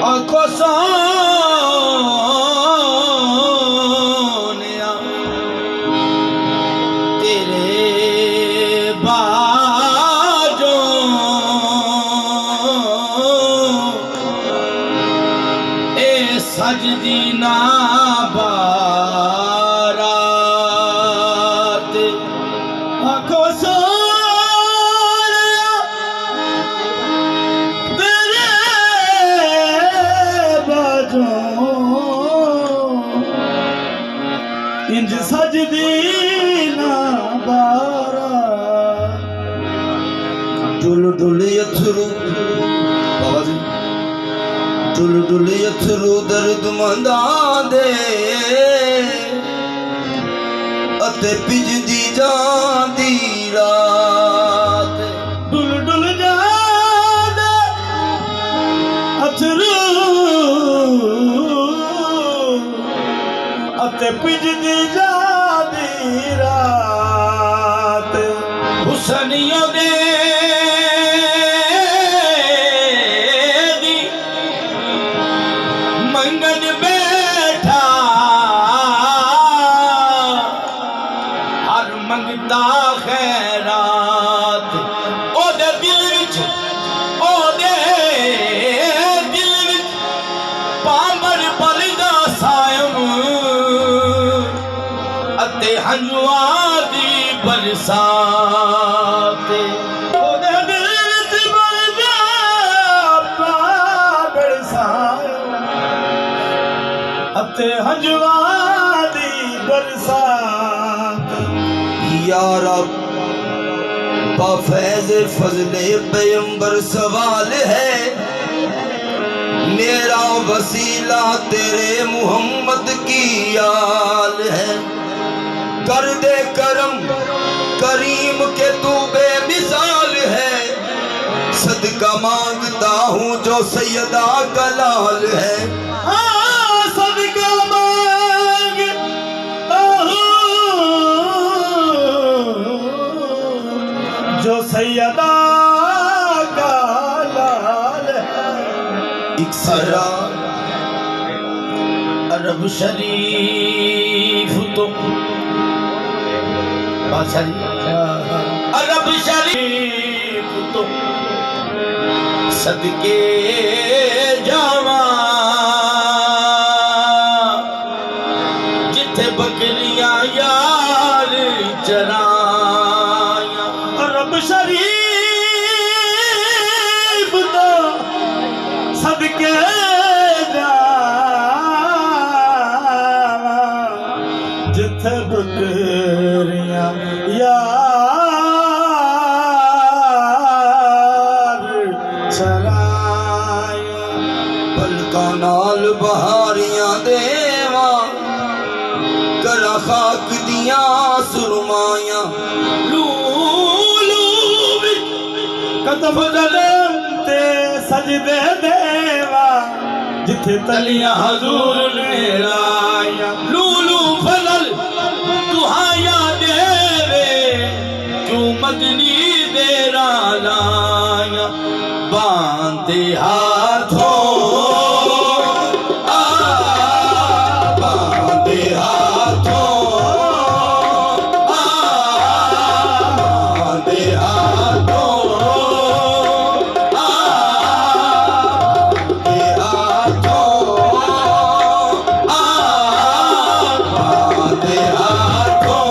आखो सोनिया तेरे बाजों ए सजदी ना बारात आखो इंज सजदी ना बारा डुल डुल अथरू बाबा जी डुल डुल अथरू दर्द मंदा दे अते पिजदी जांदी रात डुल डुल जांदे अथरू अते पिजदी जादी रात हुसनियों दे दी मंगन बैठा हर मंगता खैरात ओदे दिल विच ओदे दिल विच पामर पलदा सायम अते हंजुआं दी बरसात ओदे दिल विच बरदा बरसात अते हंजुआं दी बरसात या रब बाफैज़ फज़ले पैगंबर सवाल है मेरा वसीला तेरे मुहम्मद की आल है कर दे करम करीम के तू बेमिसाल है सदका मांगता हूँ जो सैयदा का लाल है सदका मांगता हूँ जो सैयदा का लाल है इक्सरा अरब शरीफ तो अरब शरीफ तो सदके जावा जिथे बकरियां यार चराया अरब शरीफ तो सदके जावा जिथे बकरियां यार चराया पलका नाल बहारियां देवा करा खाक दियां सुरमाइयां लूलू कदम कदम ते सजदे देवा जिथे तलियां हजूर ने लाया लूलू फजल दुहाया देवे क्यों मदनी देरा लाया बांधे हाथों बांधे हाथों बांधे हाथों बांधे हाथों बांधे हाथों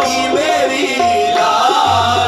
की मेरी लाज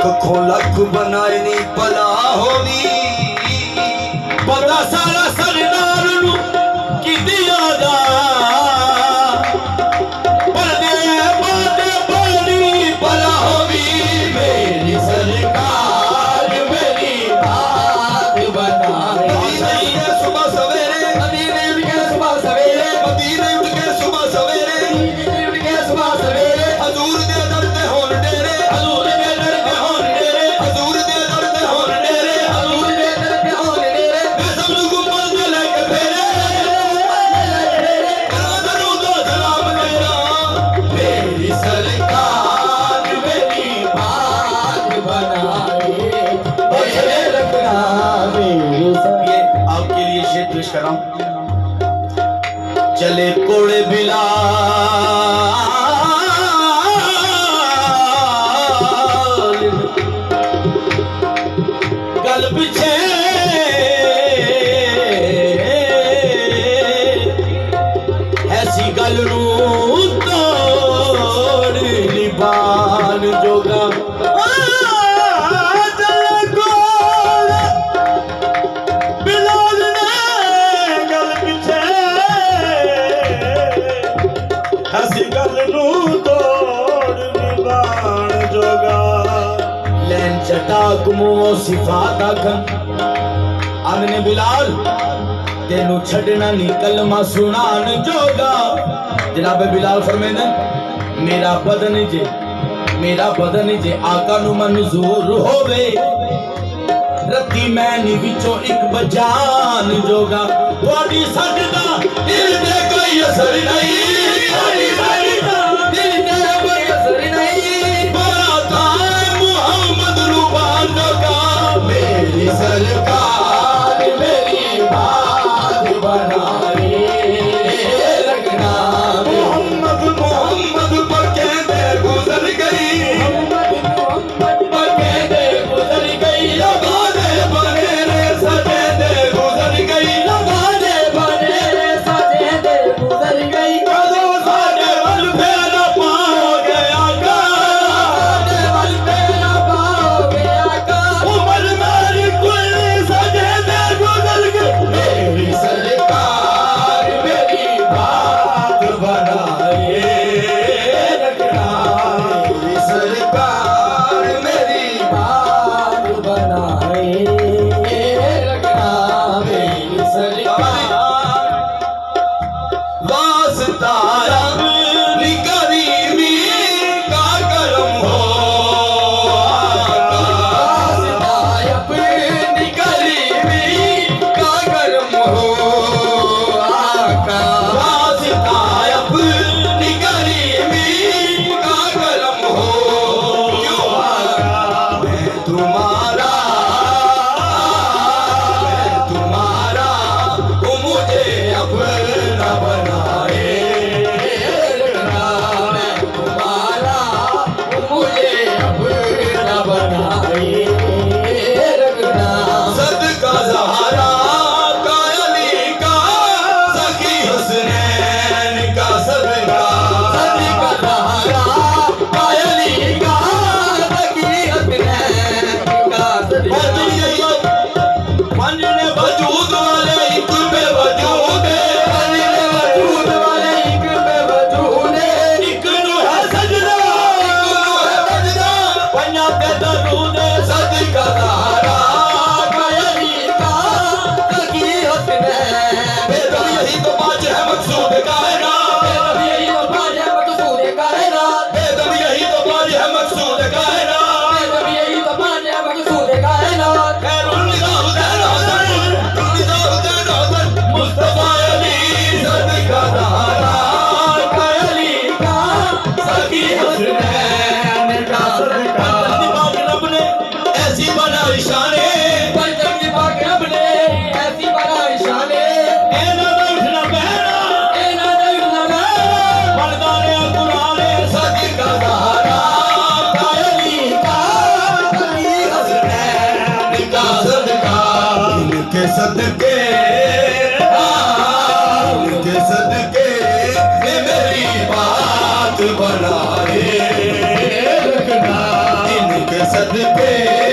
एक खोलक बनाए नी भला होवी पता सारा सरदार नू की दिया दा पर्दे बादे बड़ी भला होवी मेरी सरकार मेरी बात बनाए मदीने के सुबह सवेरे मदीने के सुबह सवेरे मदीने के सुबह सवेरे मदीने के सुबह सवेरे हजूर दे दर ते होन डेरे हजूर दे दर ते होन डेरे हजूर दे दर ते होन डेरे हजूर दे दर ते होन डेरे सब गुम्बद दे लेके फेरे करवदरू दो सलाम तेरा मेरी सरकार मेरी बात बनाए मेरे रखना मेरी ये आपके लिए शेर पेश कर रहा हूं चले कोड़े बिलाल गल पिछे ऐसी गल नू तोड़ लिबान जोगा चले कोल बिलाल ने गल पिछे ऐसी गल नू तोड़ लिबान जोगा लैन चटाक मुंह सिफात आखन आने बिलाल तेनू छड़ना नी कलमा सुनान जोगा जनाब बिलाल फरमांदे मेरा बदन जे आका नू मंजूर होवे रत्ती मैनी विचों एक बजान जोगा थोड़ी सजदा दिल ते कोई असर नहीं थोड़ी सजदा दिल ते कोई असर नहीं बराता मोहम्मद रुबान जोगा मेरी सरकार मेरी बात बनाए रखना मोहम्मद मोहम्मद पके दे गुजर गई पके दे गुजर गई लगा दे बने रे सजे दे गुजर गई लगा दे बने रे सजे दे गुजर गई कदों साडे वल फेरा पाओगे आका साडे वल फेरा पाओगे आका उमर मेरी कुल सजे दे गुजर गई मेरी सरकार मेरी बात बनाए रखना मेरी सरकार मेरी बात बनाए रखना मेरी सरकार वास्ता अपनी करीमी का करम हो वास्ता अपनी गरीबी का करम हो आका वास्ता अपनी करीमी का करम हो क्यों आका मैं तुम्हारा वो मुझे अपना बनाए रखना मैं तुम्हारा मुझे अपना बनाए रखना सदका ज़हरा का अली का सखी हुसनैन का सदका सदका ज़हरा कायली का सखी हसनैन का सदका पंजने वजूद वाले एक पे वजूद पंजने वजूद वाले एक पे वजूद एक नू है सजदा सदके